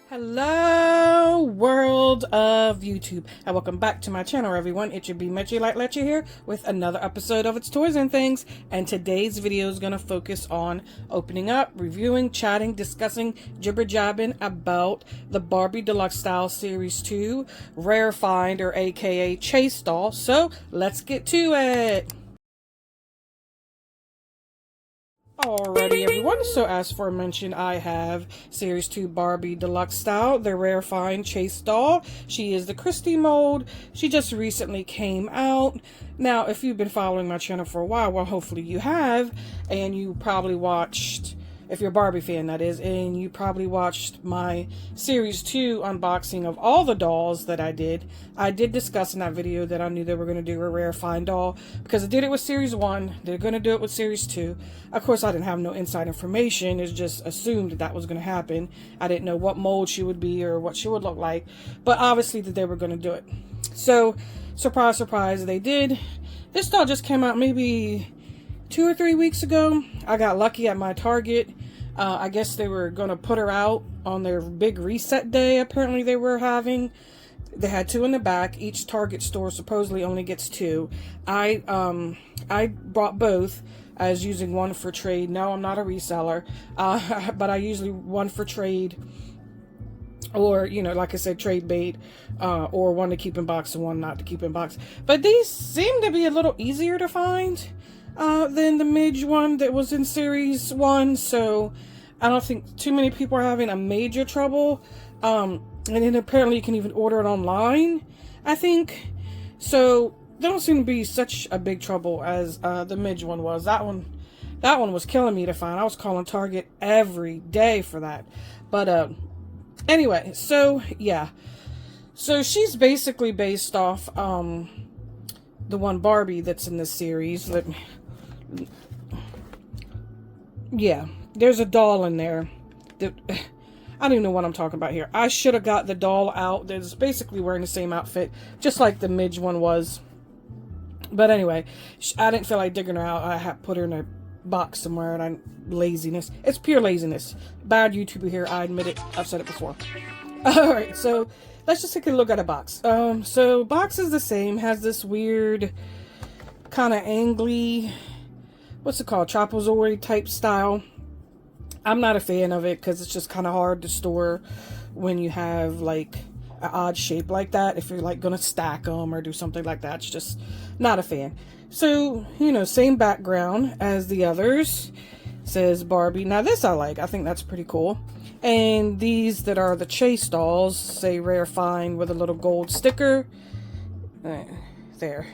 Hello world of YouTube and welcome back to my channel everyone. It should be Metchy Like Letcha here with another episode of It's Toys and Things, and today's video is going to focus on opening up, reviewing, chatting, discussing, jibber-jabbing about the Barbie Deluxe Style Series 2 Rare Find, or aka Chase doll. So let's get to it. Alrighty everyone, so as aforementioned, I have Series 2 Barbie Deluxe Style, the Rare Find Chase doll. She is the CHRISTIE mold. She just recently came out. Now, if you've been following my channel for a while, well, hopefully you have, and you probably watched, if you're a Barbie fan that is, and you probably watched my Series 2 unboxing of all the dolls that I did. I did discuss in that video that I knew they were going to do a Rare Find doll, because I did it with Series 1, they're going to do it with Series 2. Of course, I didn't have no inside information, it's just assumed that that was going to happen. I didn't know what mold she would be or what she would look like, but obviously that they were going to do it. So, surprise, surprise, they did. This doll just came out maybe 2 or 3 weeks ago. I got lucky at my Target. I guess they were going to put her out on their big reset day, apparently they were having. They had 2 in the back. Each Target store supposedly only gets 2. I bought both as using one for trade. No, I'm not a reseller, but I usually one for trade, or, you know, like I said, trade bait, or one to keep in box and one not to keep in box. But these seem to be a little easier to find than the Midge one that was in Series 1, so I don't think too many people are having a major trouble. And then apparently you can even order it online, I think. So they don't seem to be such a big trouble as the Midge one was. That one was killing me to find. I was calling Target every day for that. But anyway, so yeah. So she's basically based off the one Barbie that's in this series. Yeah, there's a doll in there that I don't even know what I'm talking about here. I should have got the doll out. That's basically wearing the same outfit, just like the Midge one was. But anyway, I didn't feel like digging her out. I had put her in a box somewhere, and laziness. It's pure laziness. Bad YouTuber here. I admit it. I've said it before. All right, so let's just take a look at a box. So box is the same. Has this weird kind of angly, what's it called, trapezoid type style. I'm not a fan of it because it's just kind of hard to store when you have like an odd shape like that. If you're like gonna stack them or do something like that, it's just not a fan. So, you know, same background as the others. Says Barbie. Now this I like. I think that's pretty cool. And these that are the Chase dolls say Rare Find with a little gold sticker. There.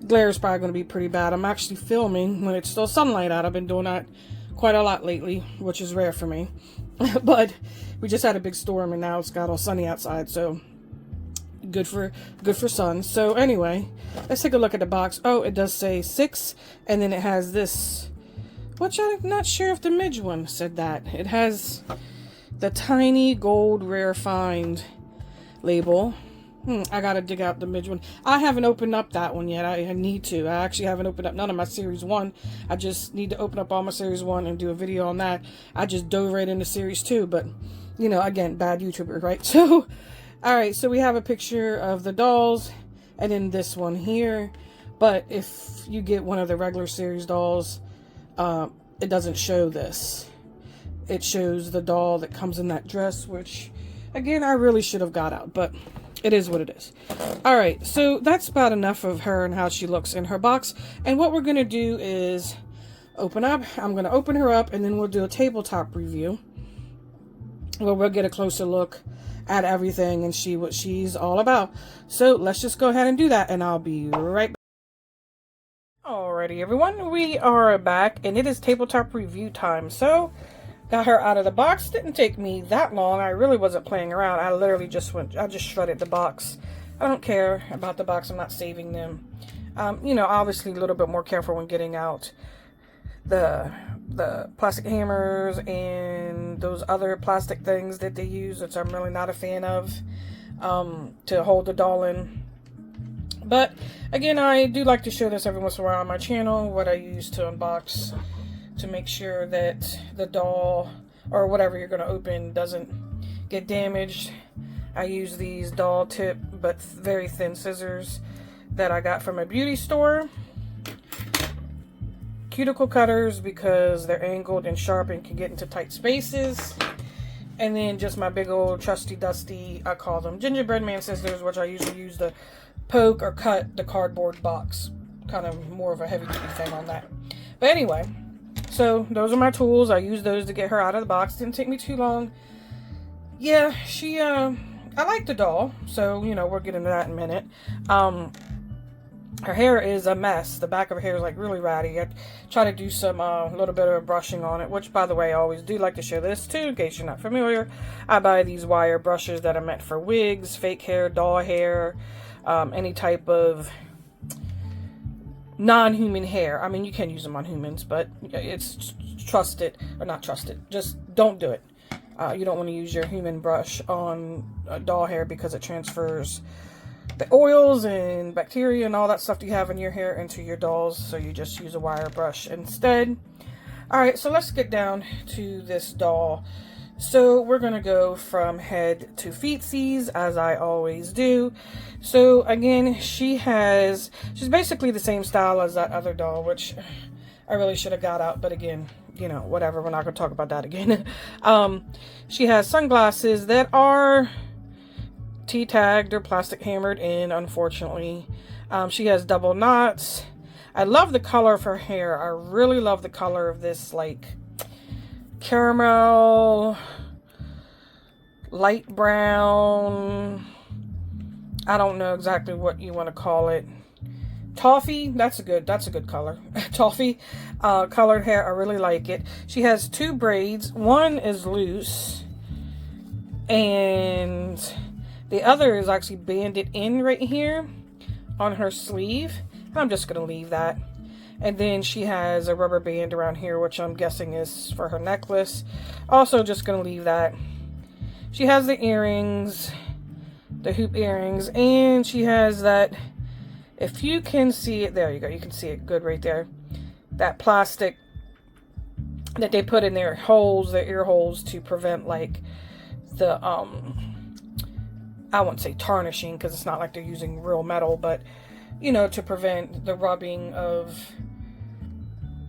Glare is probably going to be pretty bad. I'm actually filming when it's still sunlight out. I've been doing that quite a lot lately, which is rare for me. But we just had a big storm and now it's got all sunny outside, so good for sun. So anyway, let's take a look at the box. Oh, it does say 6, and then it has this, which I'm not sure if the Midge one said that. It has the tiny gold Rare Find label. I gotta dig out the Midge one. I haven't opened up that one yet. I need to. I actually haven't opened up none of my Series 1. I just need to open up all my Series 1 and do a video on that. I just dove right into Series 2, but, you know, again, bad YouTuber, right? So, alright, so we have a picture of the dolls, and then this one here. But if you get one of the regular Series dolls, it doesn't show this. It shows the doll that comes in that dress, which, again, I really should have got out, but it is what it is. Alright, so that's about enough of her and how she looks in her box. And what we're going to do is open up. I'm going to open her up, and then we'll do a tabletop review, where we'll get a closer look at everything and see what she's all about. So let's just go ahead and do that, and I'll be right back. Alrighty, everyone, we are back, and it is tabletop review time. So got her out of the box. Didn't take me that long. I really wasn't playing around. I literally just shredded the box. I don't care about the box. I'm not saving them. You know, obviously a little bit more careful when getting out the plastic hammers and those other plastic things that they use, which I'm really not a fan of, to hold the doll in. But again, I do like to show this every once in a while on my channel, what I use to unbox, to make sure that the doll or whatever you're going to open doesn't get damaged, I use these doll tip but very thin scissors that I got from a beauty store. Cuticle cutters because they're angled and sharp and can get into tight spaces. And then just my big old trusty dusty, I call them gingerbread man scissors, which I usually use to poke or cut the cardboard box. Kind of more of a heavy duty thing on that. But anyway, so those are my tools. I use those to get her out of the box. Didn't take me too long. Yeah, I like the doll, so, you know, we'll get into that in a minute. Her hair is a mess. The back of her hair is like really ratty. I try to do some little bit of brushing on it, which, by the way, I always do like to show this too, in case you're not familiar. I buy these wire brushes that are meant for wigs, fake hair, doll hair, any type of non-human hair. I mean, you can use them on humans, but it's trusted, or not trusted. Just don't do it. You don't want to use your human brush on doll hair because it transfers the oils and bacteria and all that stuff you have in your hair into your dolls, so you just use a wire brush instead. Alright, so let's get down to this doll. So we're going to go from head to feetsies, as I always do. So again, she's basically the same style as that other doll, which I really should have got out, but again, you know, whatever, we're not going to talk about that again. She has sunglasses that are T-tagged or plastic hammered in, unfortunately. She has double knots. I love the color of her hair. I really love the color of this, like, caramel, light brown, I don't know exactly what you want to call it. Toffee, that's a good color. Toffee colored hair, I really like it. She has two braids. One is loose, and the other is actually banded in right here on her sleeve. I'm just going to leave that. And then she has a rubber band around here, which I'm guessing is for her necklace. Also just going to leave that. She has the earrings, the hoop earrings, and she has that, if you can see it, there you go, you can see it good right there. That plastic that they put in their holes, their ear holes, to prevent like the, I wouldn't say tarnishing because it's not like they're using real metal, but you know, to prevent the rubbing of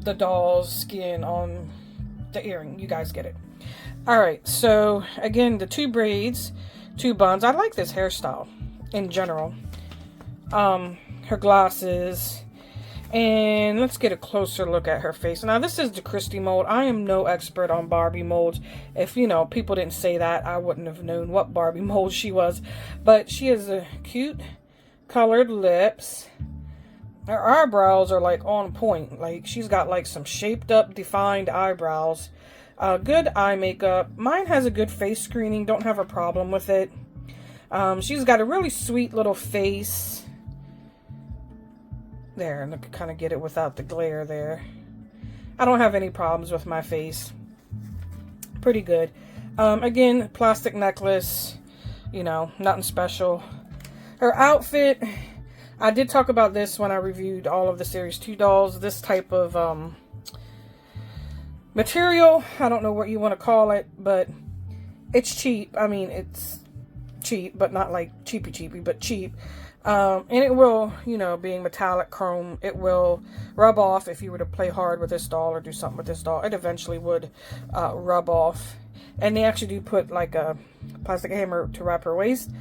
the doll's skin on the earring. You guys get it. Alright, so again, the two braids, two buns. I like this hairstyle in general. Her glasses. And let's get a closer look at her face. Now, this is the CHRISTIE mold. I am no expert on Barbie molds. If, you know, people didn't say that, I wouldn't have known what Barbie mold she was. But she has a cute colored lips. Her eyebrows are like on point. Like she's got like some shaped up, defined eyebrows. Good eye makeup. Mine has a good face screening. Don't have a problem with it. She's got a really sweet little face. There, and I can kind of get it without the glare there. I don't have any problems with my face. Pretty good. Again, plastic necklace. You know, nothing special. Her outfit, I did talk about this when I reviewed all of the Series 2 dolls. This type of material, I don't know what you want to call it, but it's cheap. I mean, it's cheap, but not like cheapy, but cheap. And it will, you know, being metallic chrome, it will rub off if you were to play hard with this doll or do something with this doll. It eventually would rub off. And they actually do put like a plastic hammer to wrap her waist.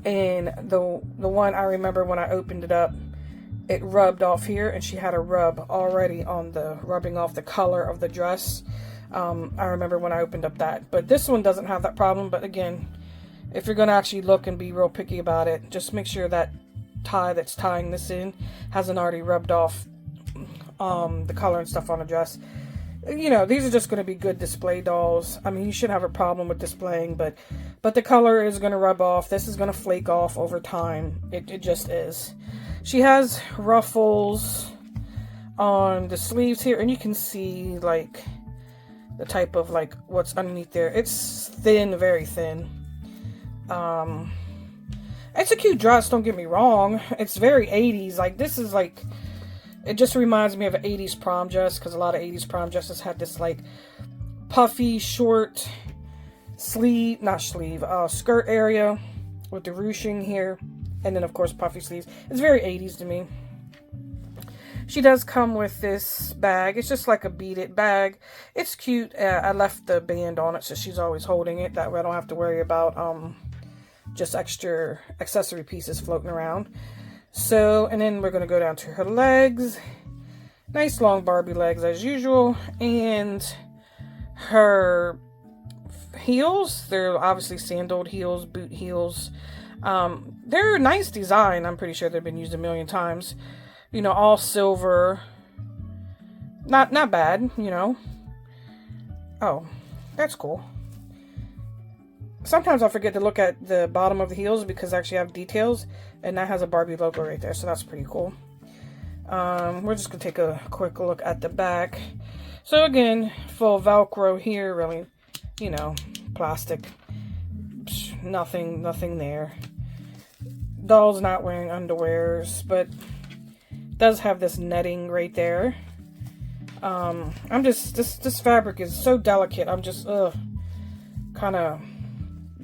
And the one I remember when I opened it up, it rubbed off here, and she had a rub already on the rubbing off the color of the dress. I remember when I opened up that. But this one doesn't have that problem. But again, if you're going to actually look and be real picky about it, just make sure that tie that's tying this in hasn't already rubbed off the color and stuff on the dress. You know, these are just going to be good display dolls. I mean, you shouldn't have a problem with displaying, but the color is going to rub off. This is going to flake off over time. It just is. She has ruffles on the sleeves here, and you can see like the type of like what's underneath there. It's thin, very thin. It's a cute dress, don't get me wrong. It's very 80s. Like, this is like, it just reminds me of an 80s prom dress, because a lot of 80s prom dresses had this like puffy, short skirt area with the ruching here. And then, of course, puffy sleeves. It's very 80s to me. She does come with this bag. It's just like a beaded bag. It's cute. I left the band on it, so she's always holding it. That way I don't have to worry about just extra accessory pieces floating around. So, and then we're going to go down to her legs. Nice long Barbie legs as usual. And her heels. They're obviously sandaled heels, boot heels. They're a nice design. I'm pretty sure they've been used a million times. You know, all silver. Not bad, you know. Oh, that's cool. Sometimes I forget to look at the bottom of the heels because they actually have details. And that has a Barbie logo right there, so that's pretty cool. We're just going to take a quick look at the back. So again, full Velcro here, really, you know, plastic. Nothing there. Doll's not wearing underwears, but does have this netting right there. I'm just, this fabric is so delicate. I'm just, kind of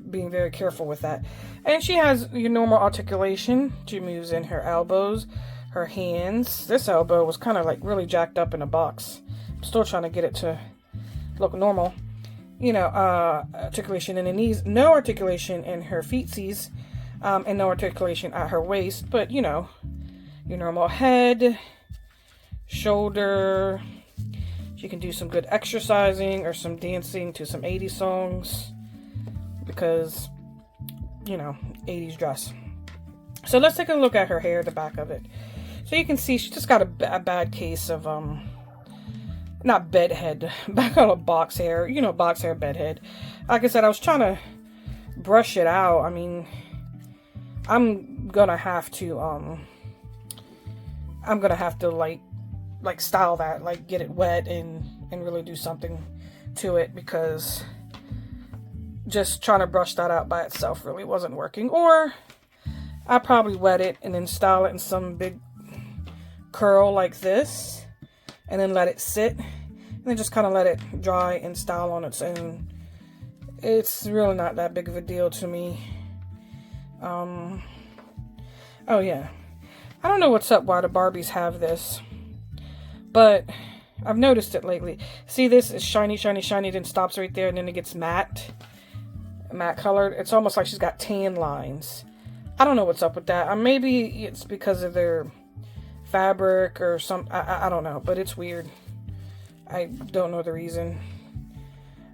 being very careful with that. And she has your normal articulation. She moves in her elbows, her hands. This elbow was kind of like really jacked up in a box. I'm still trying to get it to look normal. You know, articulation in the knees. No articulation in her feetsies. And no articulation at her waist. But, you know, your normal head, shoulder. She can do some good exercising or some dancing to some 80s songs. Because, you know, 80s dress. So let's take a look at her hair, the back of it. So you can see she just got a bad case of, not bedhead, back on a box hair. You know, box hair, bedhead. Like I said, I was trying to brush it out. I mean, I'm gonna have to like style that, like get it wet and really do something to it, because just trying to brush that out by itself really wasn't working. Or I probably wet it and then style it in some big curl like this, and then let it sit, and then just kind of let it dry and style on its own. It's really not that big of a deal to me. Oh yeah, I don't know what's up why the Barbies have this, but I've noticed it lately. See, this is shiny, shiny, shiny, then stops right there, and then it gets matte colored. It's almost like she's got tan lines. I don't know what's up with that. Maybe it's because of their fabric or some, I don't know, but it's weird. I don't know the reason.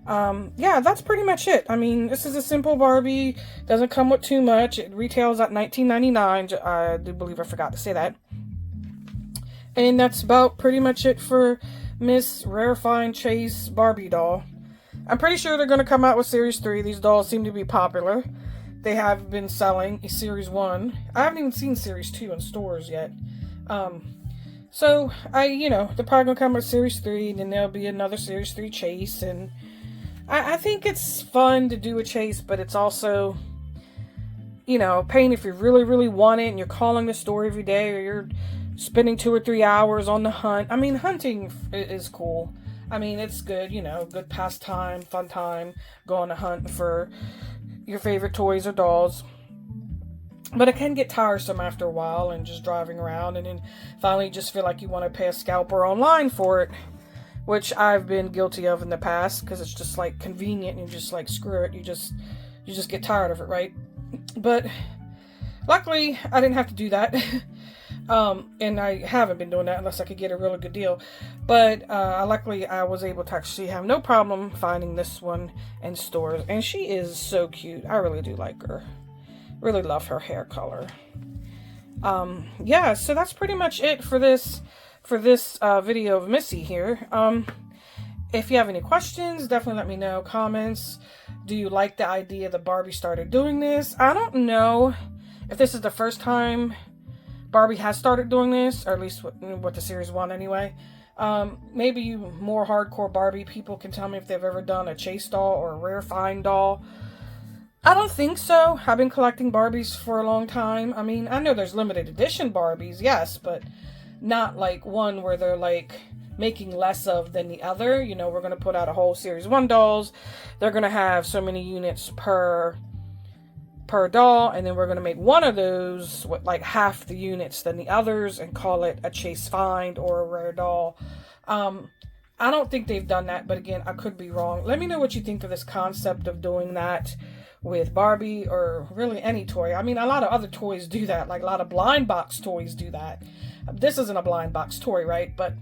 Yeah, that's pretty much it. I mean, this is a simple Barbie. Doesn't come with too much. It retails at $19.99. I do believe I forgot to say that. And that's about pretty much it for Miss Rarefine Chase Barbie doll. I'm pretty sure they're going to come out with Series 3. These dolls seem to be popular. They have been selling a Series 1. I haven't even seen Series 2 in stores yet. So, you know, they're probably going to come with Series 3, and then there'll be another Series 3 chase, and I think it's fun to do a chase, but it's also, you know, pain if you really, really want it, and you're calling the store every day, or you're spending 2 or 3 hours on the hunt. I mean, hunting is cool. I mean, it's good, you know, good pastime, fun time, going to hunt for your favorite toys or dolls. But it can get tiresome after a while, and just driving around, and then finally you just feel like you want to pay a scalper online for it, which I've been guilty of in the past, because it's just like convenient, and you're just like, screw it, you just get tired of it, right? But luckily I didn't have to do that. And I haven't been doing that unless I could get a really good deal. But luckily I was able to actually have no problem finding this one in stores, and she is so cute. I really do like her. Really love her hair color. Yeah, so that's pretty much it for this video of Missy here. If you have any questions, definitely let me know. Comments. Do you like the idea that Barbie started doing this? I don't know if this is the first time Barbie has started doing this, or at least with the Series 1 anyway. Maybe you more hardcore Barbie people can tell me if they've ever done a chase doll or a rare find doll. I don't think so. I've been collecting Barbies for a long time. I mean, I know there's limited edition Barbies, yes, but not like one where they're like making less of than the other. You know, we're going to put out a whole series 1 dolls. They're going to have so many units per doll, and then we're going to make one of those with like half the units than the others and call it a chase find or a rare doll. I don't think they've done that, but again, I could be wrong. Let me know what you think of this concept of doing that with Barbie or really any toy. I mean, a lot of other toys do that, like a lot of blind box toys do that. This isn't a blind box toy, right? But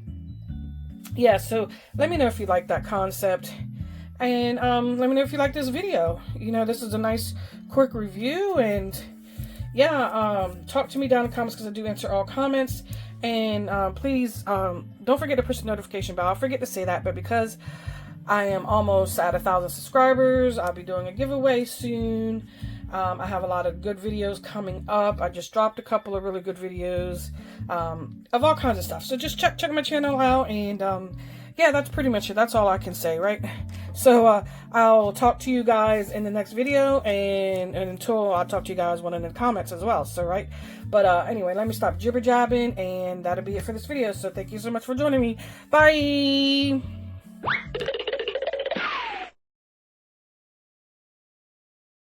yeah, so let me know if you like that concept. And let me know if you like this video. You know, this is a nice quick review, and yeah, talk to me down in the comments because I do answer all comments. And please don't forget to push the notification bell. I forget to say that, but because I am almost at 1,000 subscribers, I'll be doing a giveaway soon. I have a lot of good videos coming up. I just dropped a couple of really good videos of all kinds of stuff. So just check my channel out, and yeah, that's pretty much it. That's all I can say, right? So I'll talk to you guys in the next video, and until I'll talk to you guys one in the comments as well. So right, but anyway, let me stop jibber jabbing, and that'll be it for this video. So thank you so much for joining me. Bye.